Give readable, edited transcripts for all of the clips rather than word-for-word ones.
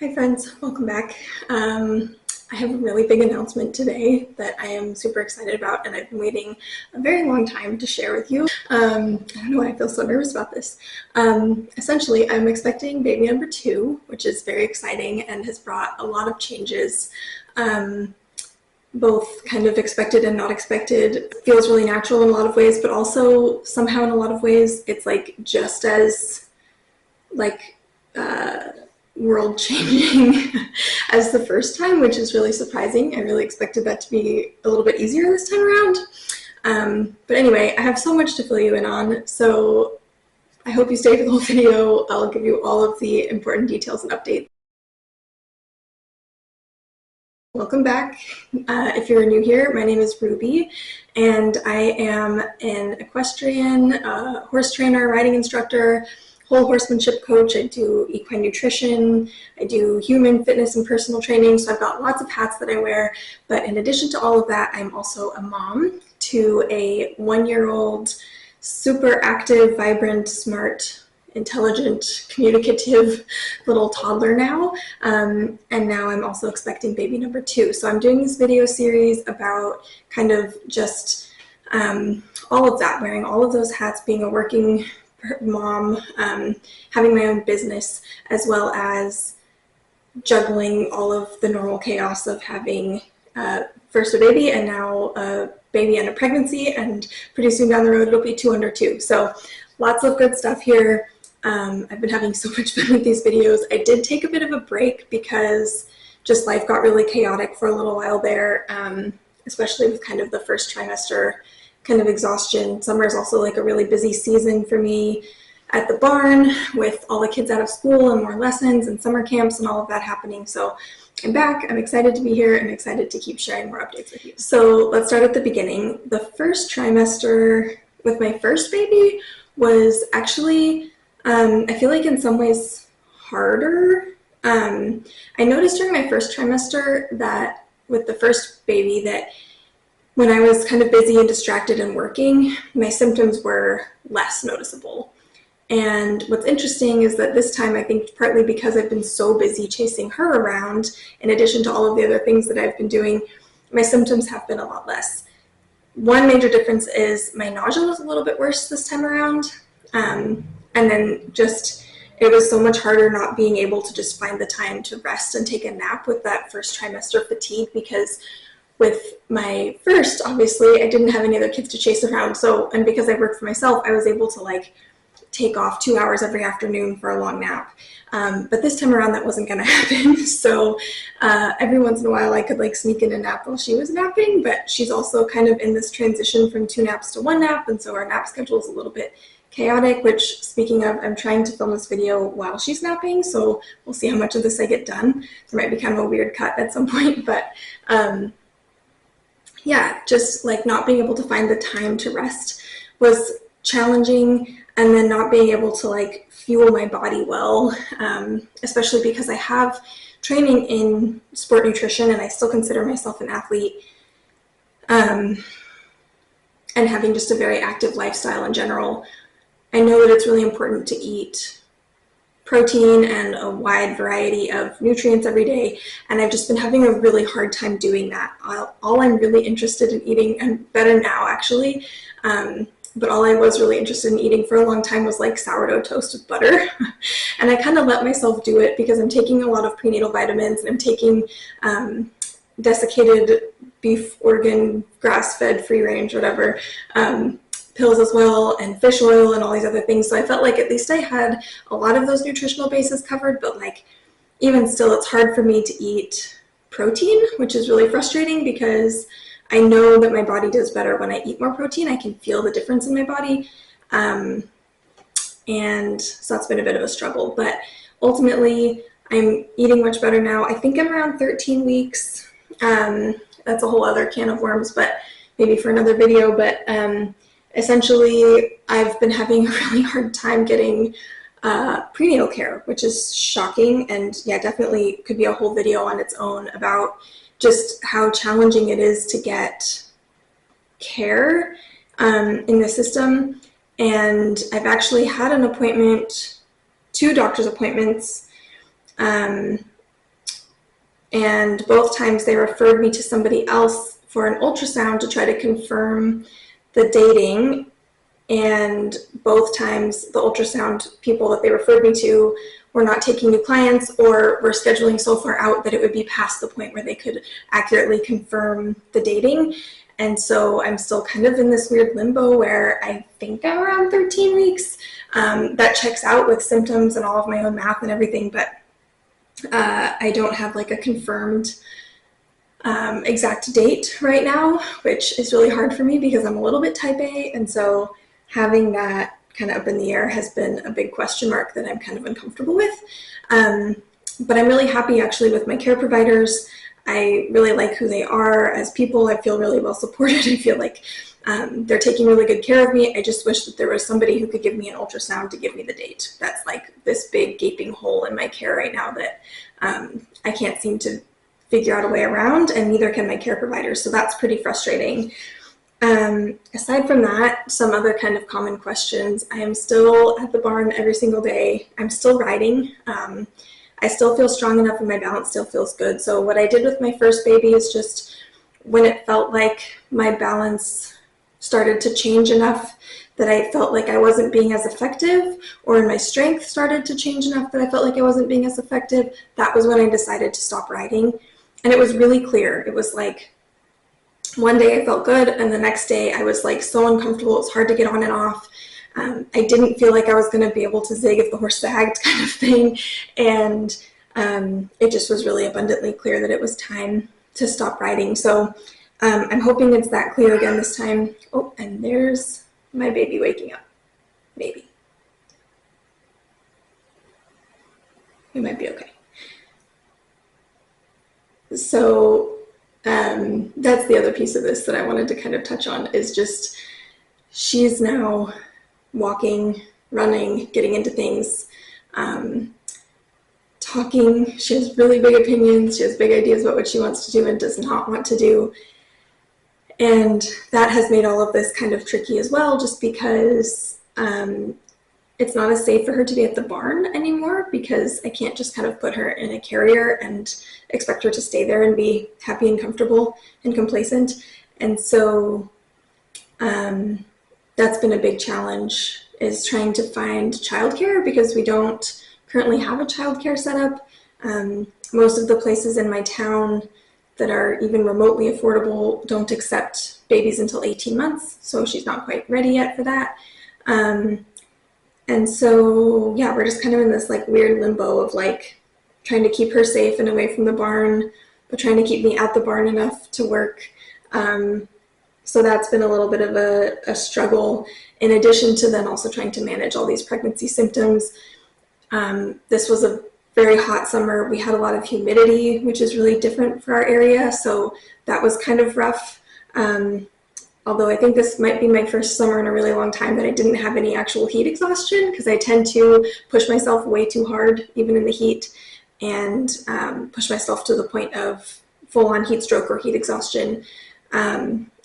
Hi friends, welcome back. I have a really big announcement today that I am super excited about, and I've been waiting a very long time to share with you. I don't know why I feel so nervous about this. Essentially, I'm expecting baby number 2, which is very exciting and has brought a lot of changes. Both kind of expected and not expected. It feels really natural in a lot of ways, but also somehow in a lot of ways it's like just as world changing as the first time, which is really surprising. I really expected that to be a little bit easier this time around. But anyway, I have so much to fill you in on, so I hope you stay for the whole video. I'll give you all of the important details and updates. Welcome back. If you're new here, my name is Ruby, and I am an equestrian, horse trainer, riding instructor, whole horsemanship coach. I do equine nutrition, I do human fitness and personal training, so I've got lots of hats that I wear. But in addition to all of that, I'm also a mom to a 1-year-old, super active, vibrant, smart, intelligent, communicative little toddler now, and now I'm also expecting baby number 2. So I'm doing this video series about kind of just all of that, wearing all of those hats, being a working mom, having my own business, as well as juggling all of the normal chaos of having first a baby and now a baby and a pregnancy, and pretty soon down the road it'll be 2 under 2. So lots of good stuff here. I've been having so much fun with these videos. I did take a bit of a break because just life got really chaotic for a little while there, especially with kind of the first trimester kind of exhaustion. Summer is also like a really busy season for me at the barn with all the kids out of school and more lessons and summer camps and all of that happening. So I'm back, I'm excited to be here, and excited to keep sharing more updates with you. So let's start at the beginning. The first trimester with my first baby was actually, I feel like in some ways harder. I noticed during my first trimester that with the first baby that when I was kind of busy and distracted and working, my symptoms were less noticeable. And what's interesting is that this time, I think partly because I've been so busy chasing her around, in addition to all of the other things that I've been doing, my symptoms have been a lot less. One major difference is my nausea was a little bit worse this time around. And then just, it was so much harder not being able to just find the time to rest and take a nap with that first trimester fatigue, because with my first, obviously, I didn't have any other kids to chase around. So, and because I worked for myself, I was able to like take off 2 hours every afternoon for a long nap. But this time around, that wasn't gonna happen. So every once in a while, I could like sneak in a nap while she was napping, but she's also kind of in this transition from 2 naps to 1 nap. And so our nap schedule is a little bit chaotic, which, speaking of, I'm trying to film this video while she's napping, so we'll see how much of this I get done. There might be kind of a weird cut at some point, but yeah, just like not being able to find the time to rest was challenging, and then not being able to like fuel my body well, especially because I have training in sport nutrition and I still consider myself an athlete, and having just a very active lifestyle in general. I know that it's really important to eat protein and a wide variety of nutrients every day, and I've just been having a really hard time doing that. All I'm really interested in eating, and better now actually, but all I was really interested in eating for a long time was like sourdough toast with butter. And I kind of let myself do it because I'm taking a lot of prenatal vitamins, and I'm taking desiccated beef organ, grass-fed, free-range, whatever, pills as well, and fish oil and all these other things. So I felt like at least I had a lot of those nutritional bases covered, but like even still, it's hard for me to eat protein, which is really frustrating because I know that my body does better when I eat more protein. I can feel the difference in my body. And so that's been a bit of a struggle, but ultimately I'm eating much better now. I think I'm around 13 weeks. That's a whole other can of worms, but maybe for another video. But essentially, I've been having a really hard time getting prenatal care, which is shocking, and yeah, definitely could be a whole video on its own about just how challenging it is to get care in the system. And I've actually had an appointment, 2 doctor's appointments, and both times they referred me to somebody else for an ultrasound to try to confirm the dating. And both times the ultrasound people that they referred me to were not taking new clients, or were scheduling so far out that it would be past the point where they could accurately confirm the dating. And so I'm still kind of in this weird limbo where I think I'm around 13 weeks. That checks out with symptoms and all of my own math and everything, but I don't have like a confirmed exact date right now, which is really hard for me because I'm a little bit type A, and so having that kind of up in the air has been a big question mark that I'm kind of uncomfortable with. But I'm really happy actually with my care providers. I really like who they are as people. I feel really well supported. I feel like they're taking really good care of me. I just wish that there was somebody who could give me an ultrasound to give me the date. That's like this big gaping hole in my care right now that I can't seem to figure out a way around, and neither can my care providers. So that's pretty frustrating. Aside from that, some other kind of common questions. I am still at the barn every single day. I'm still riding. I still feel strong enough and my balance still feels good. So what I did with my first baby is just when it felt like my balance started to change enough that I felt like I wasn't being as effective, or my strength started to change enough that I felt like I wasn't being as effective, that was when I decided to stop riding. And it was really clear. It was like one day I felt good, and the next day I was like so uncomfortable. It was hard to get on and off. I didn't feel like I was going to be able to zig if the horse zagged, kind of thing. And it just was really abundantly clear that it was time to stop riding. So I'm hoping it's that clear again this time. Oh, and there's my baby waking up. Maybe. We might be okay. So that's the other piece of this that I wanted to kind of touch on, is just she's now walking, running, getting into things, talking. She has really big opinions. She has big ideas about what she wants to do and does not want to do. And that has made all of this kind of tricky as well, just because it's not as safe for her to be at the barn anymore, because I can't just kind of put her in a carrier and expect her to stay there and be happy and comfortable and complacent. And so that's been a big challenge, is trying to find childcare, because we don't currently have a childcare setup. Most of the places in my town that are even remotely affordable don't accept babies until 18 months, so she's not quite ready yet for that. And so, yeah, we're just kind of in this like weird limbo of like trying to keep her safe and away from the barn, but trying to keep me at the barn enough to work. So that's been a little bit of a struggle, in addition to then also trying to manage all these pregnancy symptoms. This was a very hot summer. We had a lot of humidity, which is really different for our area, so that was kind of rough. Although I think this might be my first summer in a really long time that I didn't have any actual heat exhaustion, because I tend to push myself way too hard, even in the heat, and push myself to the point of full-on heat stroke or heat exhaustion.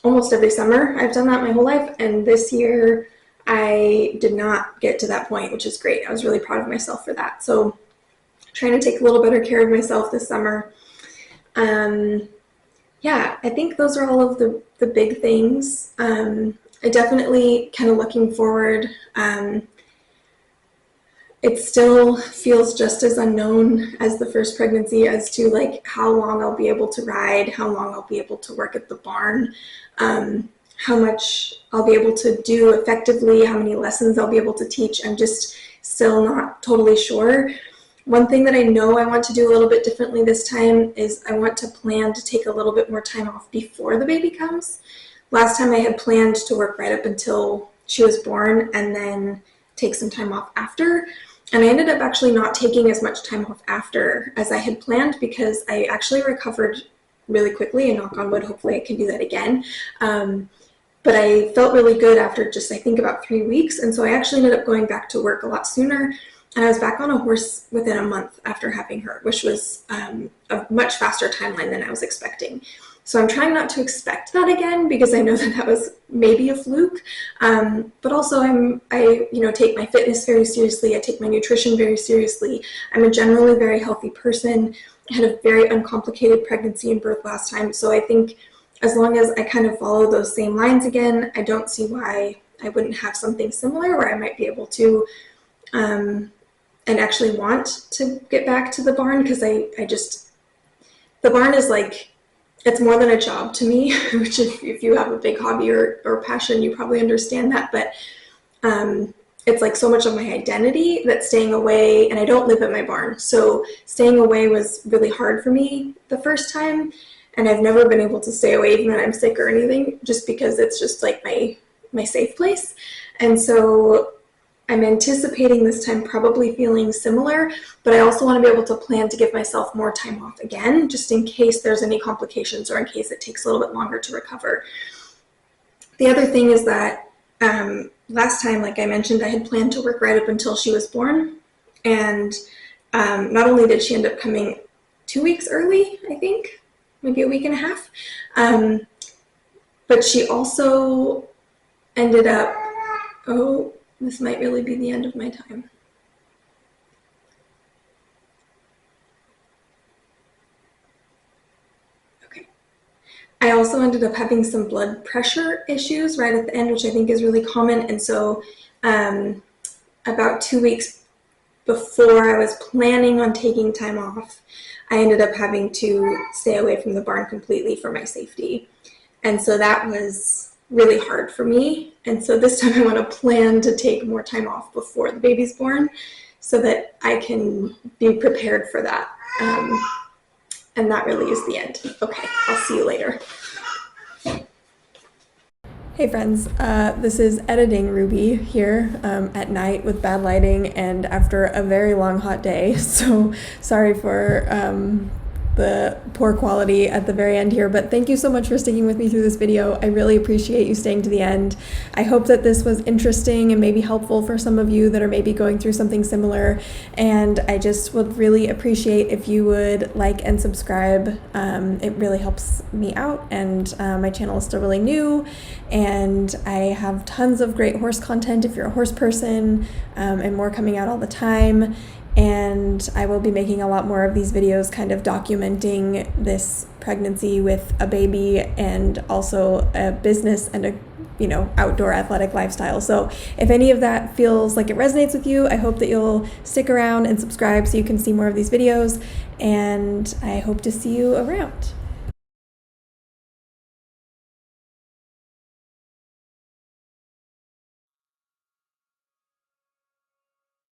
Almost every summer I've done that my whole life, and this year I did not get to that point, which is great. I was really proud of myself for that. So trying to take a little better care of myself this summer. Yeah, I think those are all of the big things. I definitely kind of looking forward. It still feels just as unknown as the first pregnancy as to like how long I'll be able to ride, how long I'll be able to work at the barn, how much I'll be able to do effectively, how many lessons I'll be able to teach. I'm just still not totally sure. One thing that I know I want to do a little bit differently this time is I want to plan to take a little bit more time off before the baby comes. Last time I had planned to work right up until she was born and then take some time off after. And I ended up actually not taking as much time off after as I had planned, because I actually recovered really quickly, and knock on wood, hopefully I can do that again. But I felt really good after just, I think, about 3 weeks. And so I actually ended up going back to work a lot sooner. And I was back on a horse within a month after having her, which was a much faster timeline than I was expecting. So I'm trying not to expect that again, because I know that that was maybe a fluke. But also I take my fitness very seriously. I take my nutrition very seriously. I'm a generally very healthy person. I had a very uncomplicated pregnancy and birth last time. So I think as long as I kind of follow those same lines again, I don't see why I wouldn't have something similar where I might be able to and actually want to get back to the barn, because the barn is like, it's more than a job to me, which if you have a big hobby or passion, you probably understand that. But it's like so much of my identity that staying away, and I don't live at my barn, so staying away was really hard for me the first time. And I've never been able to stay away even when I'm sick or anything, just because it's just like my safe place. And so I'm anticipating this time probably feeling similar, but I also want to be able to plan to give myself more time off again, just in case there's any complications or in case it takes a little bit longer to recover. The other thing is that last time, like I mentioned, I had planned to work right up until she was born. And not only did she end up coming 2 weeks early, I think, maybe a week and a half, but she also ended up, this might really be the end of my time. Okay. I also ended up having some blood pressure issues right at the end, which I think is really common. And so about 2 weeks before I was planning on taking time off, I ended up having to stay away from the barn completely for my safety. And so that was really hard for me. And so this time I want to plan to take more time off before the baby's born so that I can be prepared for that. And that really is the end. Okay, I'll see you later. Hey friends, this is editing Ruby here at night with bad lighting and after a very long hot day, so sorry for the poor quality at the very end here, but thank you so much for sticking with me through this video. I really appreciate you staying to the end. I hope that this was interesting and maybe helpful for some of you that are maybe going through something similar, and I just would really appreciate if you would like and subscribe. It really helps me out, and my channel is still really new, and I have tons of great horse content if you're a horse person, and more coming out all the time. And I will be making a lot more of these videos kind of documenting this pregnancy with a baby and also a business and a outdoor athletic lifestyle. So if any of that feels like it resonates with you, I hope that you'll stick around and subscribe so you can see more of these videos, and I hope to see you around.